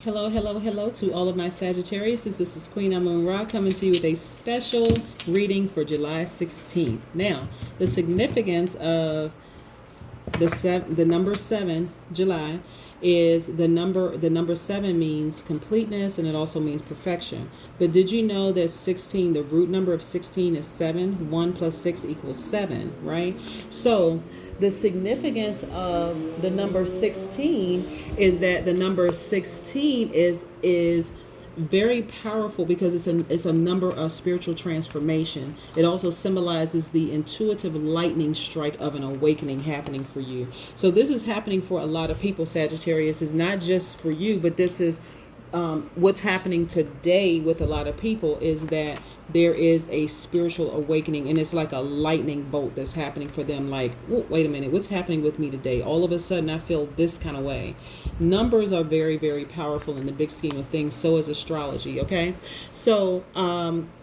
Hello, hello, hello to all of my Sagittarius. This is Queen Amun Ra coming to you with a special reading for July 16th. Now, the significance of the number 7, July, is the number 7 means completeness, and it also means perfection. But did you know that 16, the root number of 16 is 7? 1 plus 6 equals 7, right? So the significance of the number 16 is that the number 16 is very powerful because it's a number of spiritual transformation. It also symbolizes the intuitive lightning strike of an awakening happening for you. So this is happening for a lot of people, Sagittarius. It's not just for you, but this is what's happening today with a lot of people, is that there is a spiritual awakening, and it's like a lightning bolt that's happening for them. Like, wait a minute, what's happening with me today? All of a sudden I feel this kind of way. Numbers are very, very powerful in the big scheme of things. So is astrology. Okay, so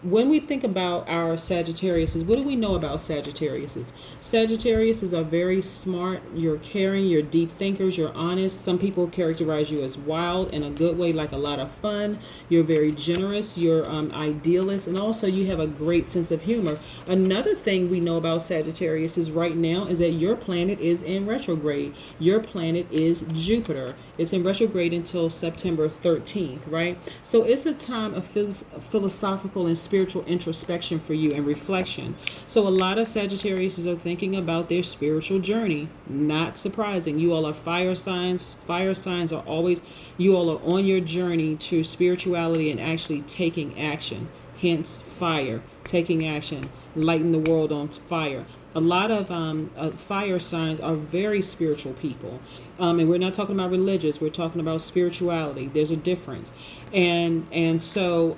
when we think about our Sagittarius, what do we know about Sagittarius? Sagittarius are very smart. You're caring, you're deep thinkers, you're honest. Some people characterize you as wild in a good way, like a lot of fun. You're very generous, you're idealist, and also you have a great sense of humor. Another thing we know about Sagittarius is right now is that your planet is in retrograde. Your planet is Jupiter. It's in retrograde until September 13th, right? So it's a time of philosophical and spiritual introspection for you and reflection. So a lot of Sagittarius are thinking about their spiritual journey. Not surprising. You all are fire signs. Fire signs are always, you all are on your journey to spirituality and actually taking action. Hence, fire, taking action, lighting the world on fire. A lot of fire signs are very spiritual people. And we're not talking about religious. We're talking about spirituality. There's a difference. And so,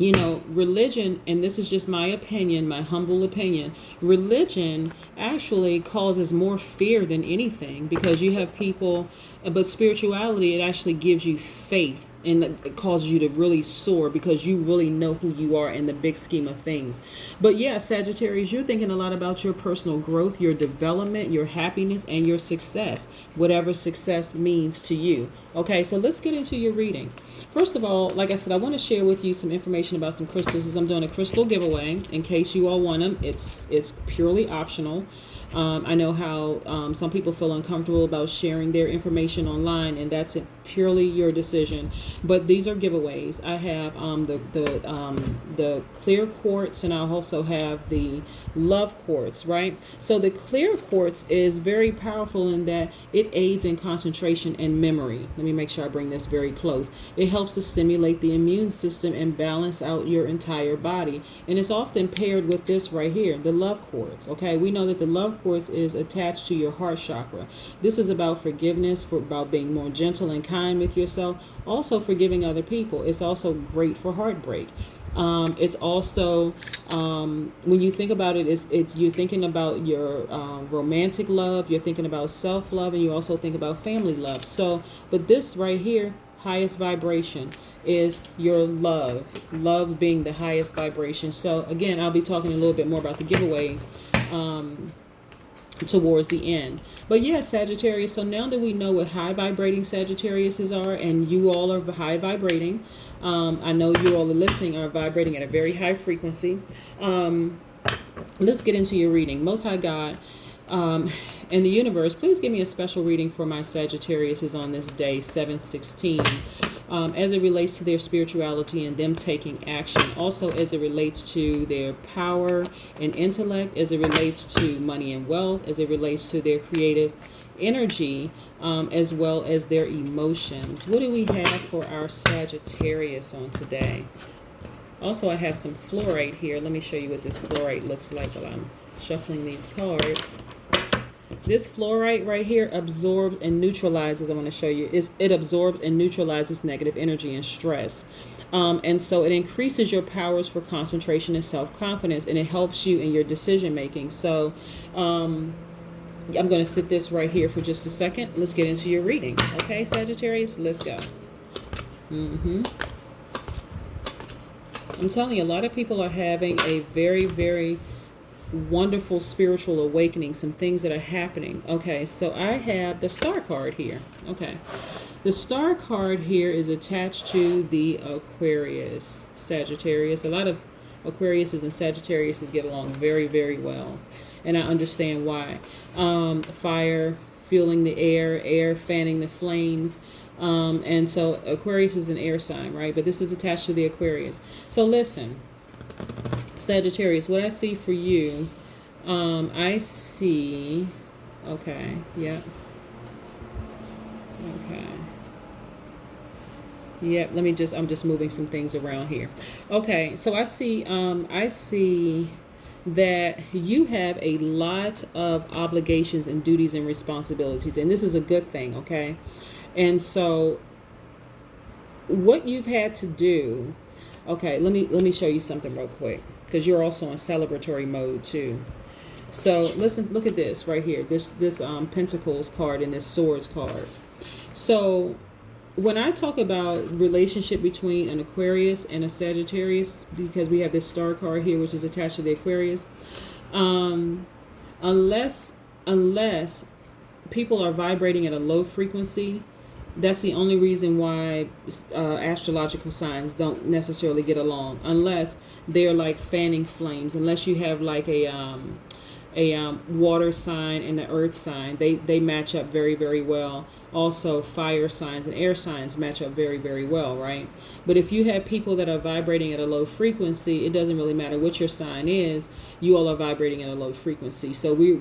religion, and this is just my opinion, my humble opinion, religion actually causes more fear than anything, because you have people, but spirituality, it actually gives you faith, and it causes you to really soar because you really know who you are in the big scheme of things. But yeah, Sagittarius, you're thinking a lot about your personal growth, your development, your happiness, and your success, whatever success means to you. Okay, so let's get into your reading. First of all, like I said, I want to share with you some information about some crystals, as I'm doing a crystal giveaway. In case you all want them, it's purely optional. I know how some people feel uncomfortable about sharing their information online, and that's purely your decision. But these are giveaways. I have the clear quartz, and I also have the love quartz, right? So the clear quartz is very powerful in that it aids in concentration and memory. Let me make sure I bring this very close. It helps to stimulate the immune system and balance out your entire body. And it's often paired with this right here, the love quartz. Okay, we know that the love quartz is attached to your heart chakra. This is about forgiveness, about being more gentle and kind with yourself, also forgiving other people. It's also great for heartbreak. It's also, when you think about it, it's you're thinking about your romantic love, you're thinking about self-love, and you also think about family love. So, but this right here, highest vibration, is your love being the highest vibration. So again, I'll be talking a little bit more about the giveaways towards the end. But yeah, Sagittarius, so now that we know what high vibrating Sagittariuses are, and you all are high vibrating, I know you all are listening, are vibrating at a very high frequency. Let's get into your reading. Most High God, in the universe, please give me a special reading for my Sagittarius on this day, 7/16, as it relates to their spirituality and them taking action. Also, as it relates to their power and intellect, as it relates to money and wealth, as it relates to their creative energy, as well as their emotions. What do we have for our Sagittarius on today? Also, I have some fluorite here. Let me show you what this fluorite looks like while I'm shuffling these cards. This fluorite right here absorbs and neutralizes. I want to show you. It absorbs and neutralizes negative energy and stress. And so it increases your powers for concentration and self-confidence, and it helps you in your decision making. So I'm going to sit this right here for just a second. Let's get into your reading. Okay, Sagittarius, let's go. I'm telling you, a lot of people are having a very, very wonderful spiritual awakening, some things that are happening. Okay, so I have the star card here. Okay, The star card here is attached to the Aquarius, Sagittarius. A lot of Aquariuses and Sagittariuses get along very, very well. And I understand why. Fire, fueling the air fanning the flames. And so Aquarius is an air sign, right? But this is attached to the Aquarius. So listen, Sagittarius, what I see for you, I see, okay, yeah. Okay. Yep, I'm just moving some things around here. Okay, so I see that you have a lot of obligations and duties and responsibilities, and this is a good thing, okay? And so what you've had to do, okay, let me show you something real quick, because you're also in celebratory mode too. So listen, look at this right here, this Pentacles card and this Swords card. So when I talk about relationship between an Aquarius and a Sagittarius, because we have this star card here, which is attached to the Aquarius, unless people are vibrating at a low frequency, that's the only reason why astrological signs don't necessarily get along, unless they're like fanning flames, unless you have like a water sign and the earth sign. They match up very, very well. Also, fire signs and air signs match up very, very well, right? But if you have people that are vibrating at a low frequency, it doesn't really matter what your sign is. You all are vibrating at a low frequency. So if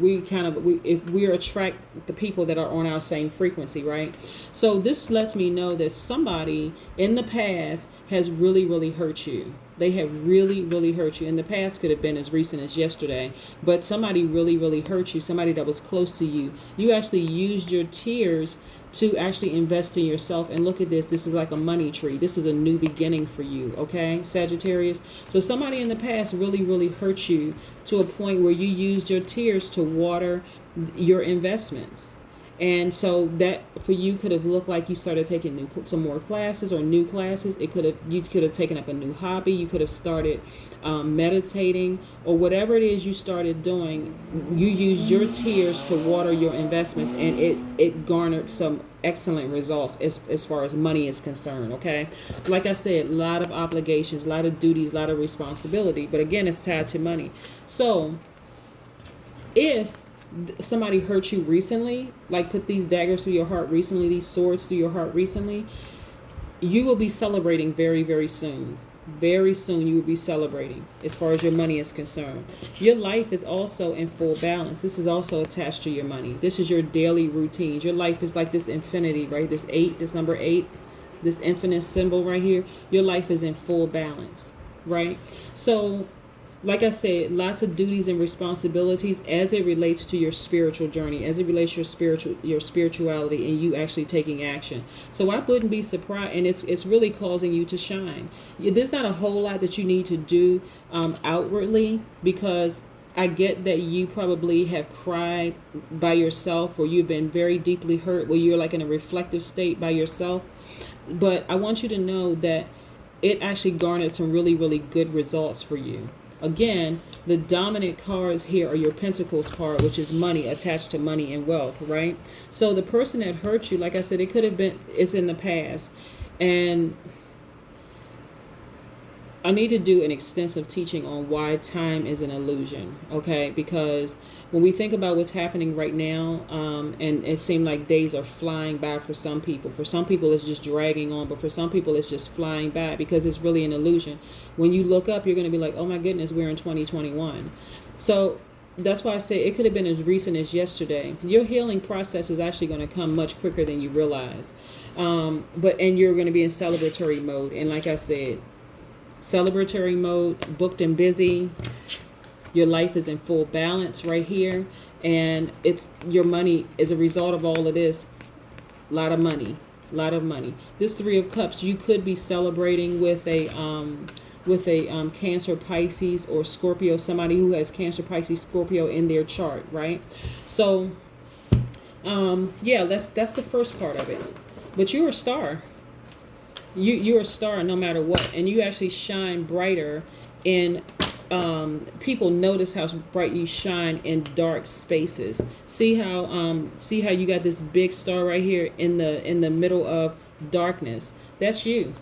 we attract the people that are on our same frequency, right? So this lets me know that somebody in the past has really, really hurt you. They have really, really hurt you. In the past could have been as recent as yesterday, but somebody really, really hurt you, somebody that was close to you. You actually used your tears to actually invest in yourself. And look at this. This is like a money tree. This is a new beginning for you, okay, Sagittarius? So somebody in the past really, really hurt you to a point where you used your tears to water your investments. And so that for you could have looked like you started taking some more classes or new classes. You could have taken up a new hobby. You could have started meditating, or whatever it is you started doing. You used your tears to water your investments, and it garnered some excellent results as far as money is concerned, okay? Like I said, a lot of obligations, a lot of duties, a lot of responsibility. But again, it's tied to money. So if somebody hurt you recently, like put these daggers through your heart recently, these swords through your heart recently, you will be celebrating very, very soon. Very soon you will be celebrating as far as your money is concerned. Your life is also in full balance. This is also attached to your money. This is your daily routines. Your life is like this infinity, right? This number 8, this infinite symbol right here. Your life is in full balance, right? So like I said, lots of duties and responsibilities as it relates to your spiritual journey, as it relates to your spirituality, and you actually taking action. So I wouldn't be surprised, and it's really causing you to shine. There's not a whole lot that you need to do outwardly, because I get that you probably have cried by yourself, or you've been very deeply hurt, where you're like in a reflective state by yourself. But I want you to know that it actually garnered some really, really good results for you. Again, the dominant cards here are your Pentacles card, which is money, attached to money and wealth, right? So the person that hurt you, like I said, it's in the past. And I need to do an extensive teaching on why time is an illusion, okay? Because when we think about what's happening right now, and it seems like days are flying by for some people. For some people, it's just dragging on, but for some people, it's just flying by because it's really an illusion. When you look up, you're going to be like, oh my goodness, we're in 2021. So that's why I say it could have been as recent as yesterday. Your healing process is actually going to come much quicker than you realize. And you're going to be in celebratory mode. And like I said, celebratory mode, booked and busy. Your life is in full balance right here, and it's your money as a result of all of this. A lot of money. This 3 of Cups, you could be celebrating with a Cancer, Pisces, or Scorpio, somebody who has Cancer, Pisces, Scorpio in their chart, right? So yeah, that's the first part of it. But you're a star. You're a star no matter what, and you actually shine brighter in people notice how bright you shine in dark spaces. See how you got this big star right here in the middle of darkness. That's you.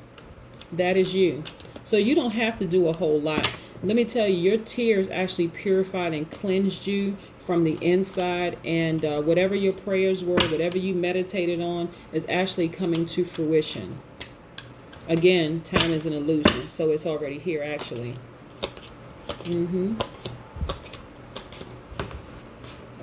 That is you. So you don't have to do a whole lot. Let me tell you, your tears actually purified and cleansed you from the inside, and whatever your prayers were, whatever you meditated on, is actually coming to fruition. Again, time is an illusion, so it's already here actually.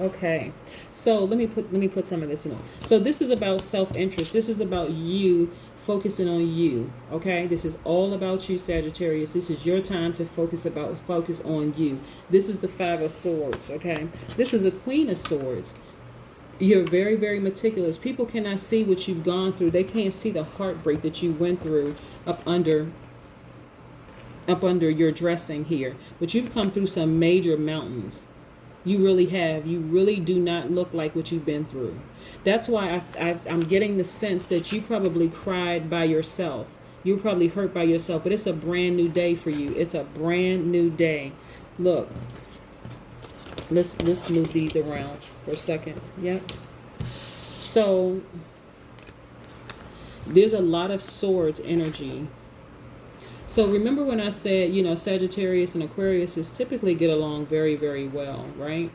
Okay, so let me put some of this in. So this is about self-interest. This is about you focusing on you. Okay, this is all about you, Sagittarius. This is your time to focus on you. This is the Five of Swords. Okay, this is the Queen of Swords. You're very, very meticulous. People cannot see what you've gone through. They can't see the heartbreak that you went through up under your dressing here. But you've come through some major mountains. You really have. You really do not look like what you've been through. That's why I'm getting the sense that you probably cried by yourself. You're probably hurt by yourself. But it's a brand new day for you. It's a brand new day. Look. Let's move these around for a second. Yep. So there's a lot of swords energy. So remember when I said, Sagittarius and Aquarius typically get along very, very well, right?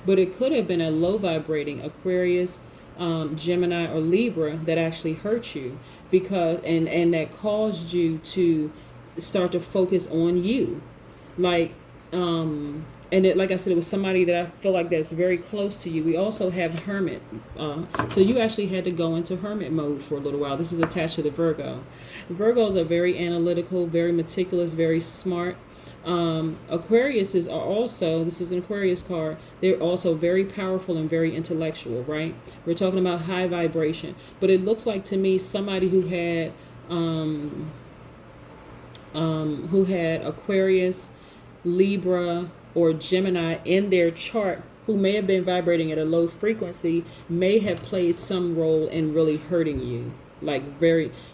But it could have been a low vibrating Aquarius, Gemini, or Libra that actually hurt you, because and that caused you to start to focus on you, like and like I said, it was somebody that I feel like that's very close to you. We also have Hermit. So you actually had to go into Hermit mode for a little while. This is attached to the Virgo. Virgos are very analytical, very meticulous, very smart. Aquariuses are also, this is an Aquarius card, they're also very powerful and very intellectual, right? We're talking about high vibration. But it looks like to me somebody who had Aquarius, Libra, or Gemini in their chart, who may have been vibrating at a low frequency, may have played some role in really hurting you.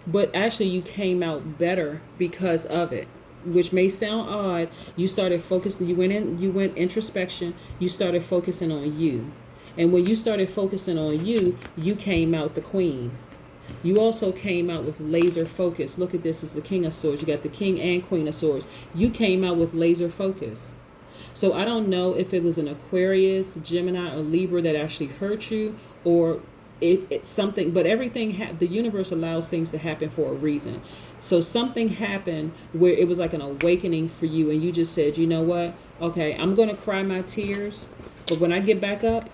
But actually you came out better because of it, which may sound odd. You started focusing, you went introspection, you started focusing on you. And when you started focusing on you, you came out the queen. You also came out with laser focus. Look at this, is the King of Swords. You got the King and Queen of Swords. You came out with laser focus. So I don't know if it was an Aquarius, Gemini, or Libra that actually hurt you, or it's something, but everything, the universe allows things to happen for a reason. So something happened where it was like an awakening for you, and you just said, you know what? Okay, I'm going to cry my tears, but when I get back up,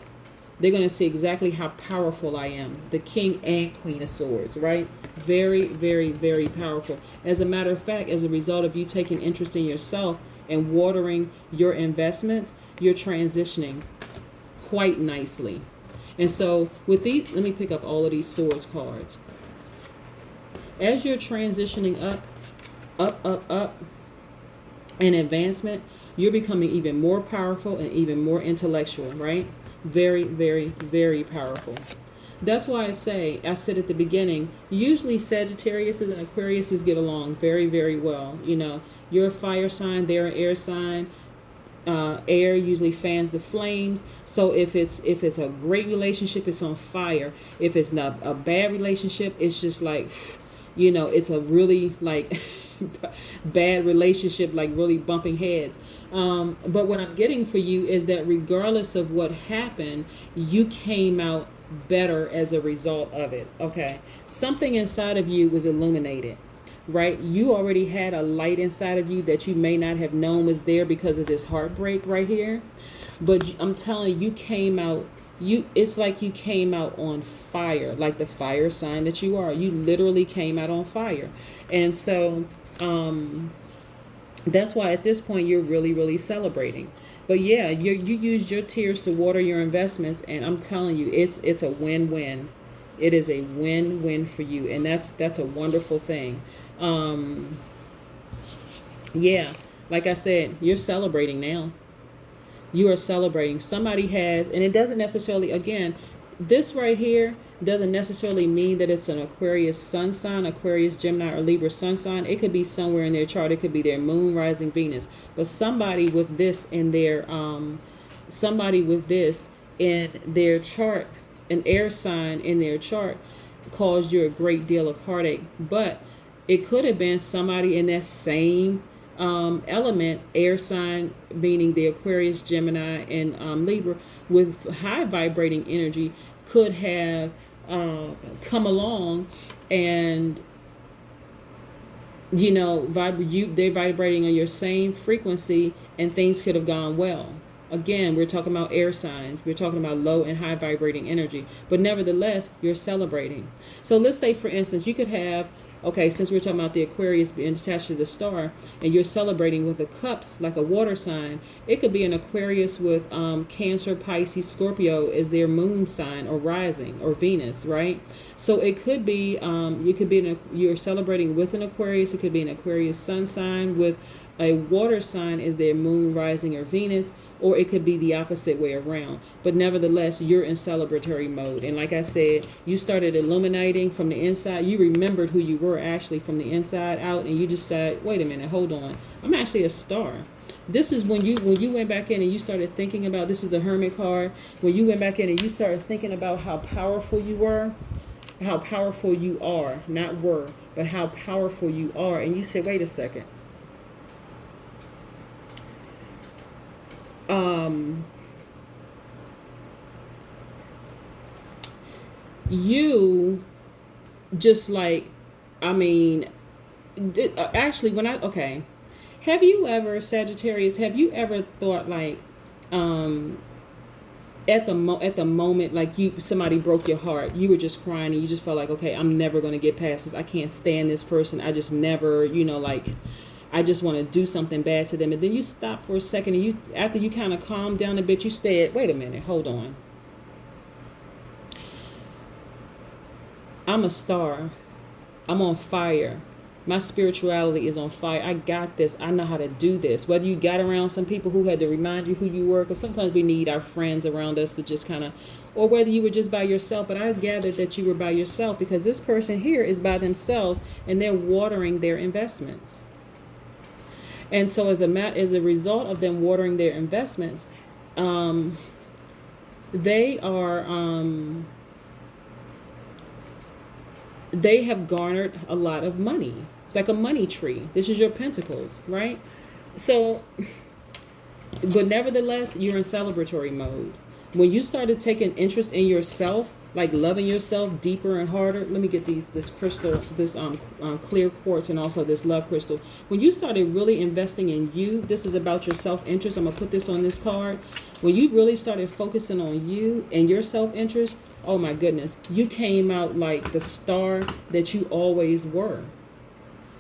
they're going to see exactly how powerful I am. The King and Queen of Swords, right? Very, very, very powerful. As a matter of fact, as a result of you taking interest in yourself and watering your investments, you're transitioning quite nicely. And so with these, let me pick up all of these swords cards. As you're transitioning up in advancement, you're becoming even more powerful and even more intellectual, right? Very, very, very powerful. That's why I said at the beginning, usually Sagittarius and Aquarius get along very, very well. You're a fire sign, they're an air sign. Air usually fans the flames. So if it's a great relationship, it's on fire. If it's not a bad relationship, it's just like, it's a really bad relationship, like really bumping heads. But what I'm getting for you is that regardless of what happened, you came out better as a result of it. Okay, something inside of you was illuminated, right? You already had a light inside of you that you may not have known was there because of this heartbreak right here. But I'm telling you, you came out, it's like you came out on fire, like the fire sign that you are. You literally came out on fire. And so that's why at this point you're really, really celebrating. But yeah, you used your tears to water your investments, and I'm telling you, it's a win-win. It is a win-win for you, and that's a wonderful thing. Yeah, like I said, you're celebrating now. You are celebrating. Somebody has, and it doesn't necessarily, again, this right here, doesn't necessarily mean that it's an Aquarius sun sign, Aquarius, Gemini, or Libra sun sign. It could be somewhere in their chart. It could be their moon, rising, Venus. But somebody with this in their chart, an air sign in their chart, caused you a great deal of heartache. But it could have been somebody in that same element, air sign, meaning the Aquarius, Gemini, and Libra, with high vibrating energy, could have come along and, you know, they're vibrating on your same frequency, and things could have gone well. Again, we're talking about air signs. We're talking about low and high vibrating energy. But nevertheless, you're celebrating. So let's say, for instance, you could have, okay, since we're talking about the Aquarius being attached to the star, and you're celebrating with the cups, like a water sign, it could be an Aquarius with Cancer, Pisces, Scorpio as their moon sign, or rising, or Venus, right? So it could be, you're celebrating with an Aquarius. It could be an Aquarius sun sign with a water sign is their moon, rising, or Venus, or it could be the opposite way around. But nevertheless, you're in celebratory mode. And like I said, you started illuminating from the inside. You remembered who you were actually from the inside out, and you just said, wait a minute, hold on. I'm actually a star. This is when you went back in and you started thinking about, this is the Hermit card, when you went back in and you started thinking about how powerful you were, how powerful you are, not were, but how powerful you are. And you said, wait a second. You just like, I mean, actually, have you ever, Sagittarius, have you ever thought like, at the moment, like somebody broke your heart, you were just crying and you just felt like, okay, I'm never going to get past this. I can't stand this person. I just never, I just want to do something bad to them. And then you stop for a second, and after you kind of calm down a bit, you said, wait a minute, hold on. I'm a star. I'm on fire. My spirituality is on fire. I got this. I know how to do this. Whether you got around some people who had to remind you who you were, because sometimes we need our friends around us to just kind of, or whether you were just by yourself. But I gathered that you were by yourself, because this person here is by themselves and they're watering their investments. And so as a result of them watering their investments, they have garnered a lot of money. It's like a money tree. This is your pentacles, right? So, but nevertheless, you're in celebratory mode. When you started taking interest in yourself, like loving yourself deeper and harder. Let me get this crystal, this clear quartz, and also this love crystal. When you started really investing in you, this is about your self-interest. I'm going to put this on this card. When you really started focusing on you and your self-interest, oh my goodness, you came out like the star that you always were.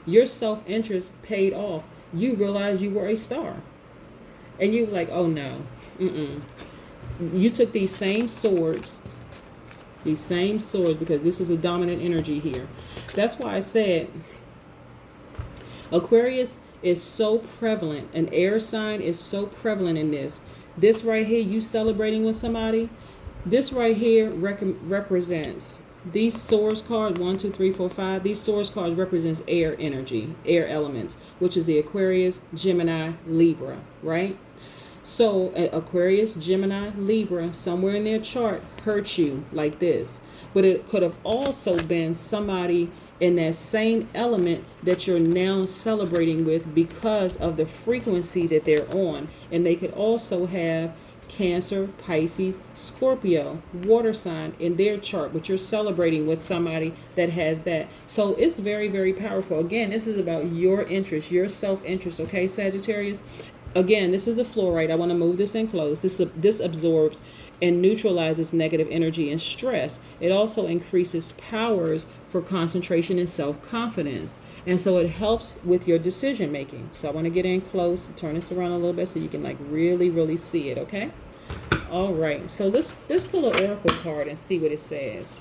Your self-interest paid off. You realized you were a star. And you were like, oh no, You took these same swords, because this is a dominant energy here. That's why I said Aquarius is so prevalent. An air sign is so prevalent in this. This right here, you celebrating with somebody, this right here represents these swords cards, 1, 2, 3, 4, 5. These swords cards represents air energy, air elements, which is the Aquarius, Gemini, Libra, right? So Aquarius, Gemini, Libra, somewhere in their chart hurt you like this. But it could have also been somebody in that same element that you're now celebrating with because of the frequency that they're on. And they could also have Cancer, Pisces, Scorpio, water sign in their chart, but you're celebrating with somebody that has that. So it's very, very powerful. Again, this is about your interest, your self-interest, okay, Sagittarius? Again, this is a fluorite. I want to move this in close. This absorbs and neutralizes negative energy and stress. It also increases powers for concentration and self-confidence. And so it helps with your decision making. So I want to get in close, turn this around a little bit so you can like really, really see it, okay? All right. So let's pull an oracle card and see what it says.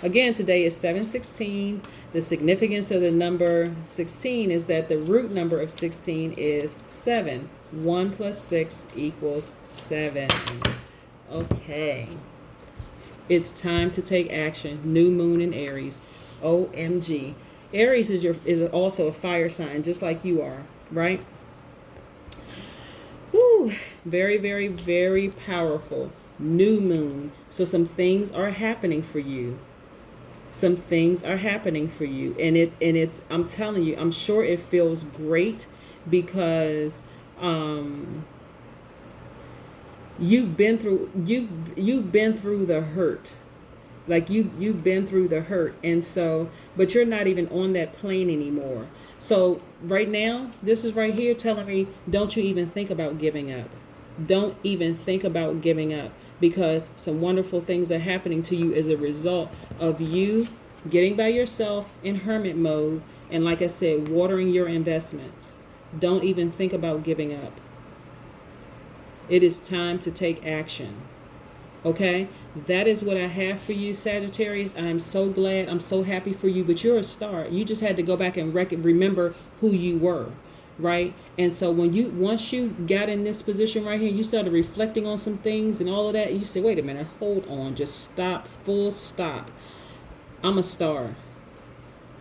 Again, today is 7/16. The significance of the number 16 is that the root number of 16 is 7. 1 + 6 = 7. Okay. It's time to take action. New moon in Aries. OMG. Aries is also a fire sign, just like you are, right? Woo. Very, very, very powerful. New moon. So some things are happening for you. Some things are happening for you. And it's I'm telling you, I'm sure it feels great because you've been through the hurt. Like you've been through the hurt, and so, but you're not even on that plane anymore. So right now, this is right here telling me, don't you even think about giving up. Don't even think about giving up, because some wonderful things are happening to you as a result of you getting by yourself in hermit mode, and like I said, watering your investments. Don't even think about giving up. It is time to take action. Okay, that is what I have for you, Sagittarius. I'm so glad. I'm so happy for you. But you're a star. You just had to go back and remember who you were, right? And so once you got in this position right here, you started reflecting on some things and all of that. And you say, wait a minute, hold on, just stop, full stop. I'm a star.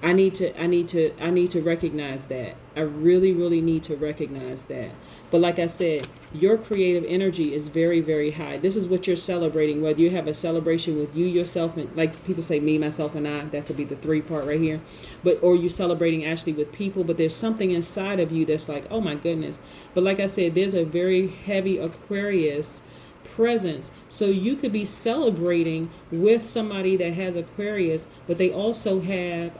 I need to recognize that. I really, really need to recognize that. But like I said, your creative energy is very, very high. This is what you're celebrating, whether you have a celebration with you, yourself, and like people say, me, myself, and I, that could be the 3 part right here. Or you're celebrating actually with people, but there's something inside of you that's like, oh my goodness. But like I said, there's a very heavy Aquarius presence. So you could be celebrating with somebody that has Aquarius, but they also have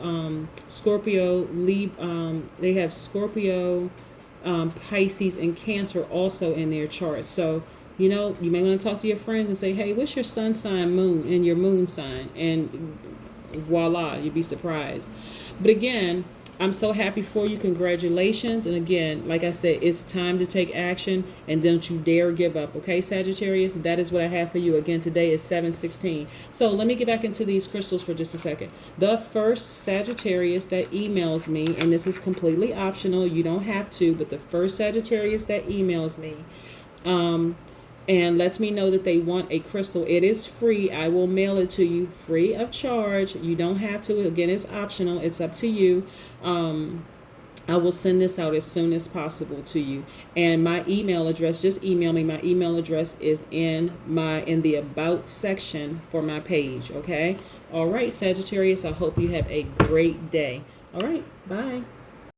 Scorpio, they have Scorpio, Pisces, and Cancer also in their chart. So, you may want to talk to your friends and say, hey, what's your sun sign, moon, and your moon sign? And voila, you'd be surprised. But again, I'm so happy for you. Congratulations. And again, like I said, it's time to take action, and don't you dare give up. Okay, Sagittarius, that is what I have for you. Again, today is 7/16. So let me get back into these crystals for just a second. The first Sagittarius that emails me, and this is completely optional, you don't have to, but the first Sagittarius that emails me, and lets me know that they want a crystal, it is free. I will mail it to you free of charge. You don't have to. Again, it's optional. It's up to you. I will send this out as soon as possible to you. And my email address, just email me. My email address is in the about section for my page. Okay. All right, Sagittarius, I hope you have a great day. All right. Bye.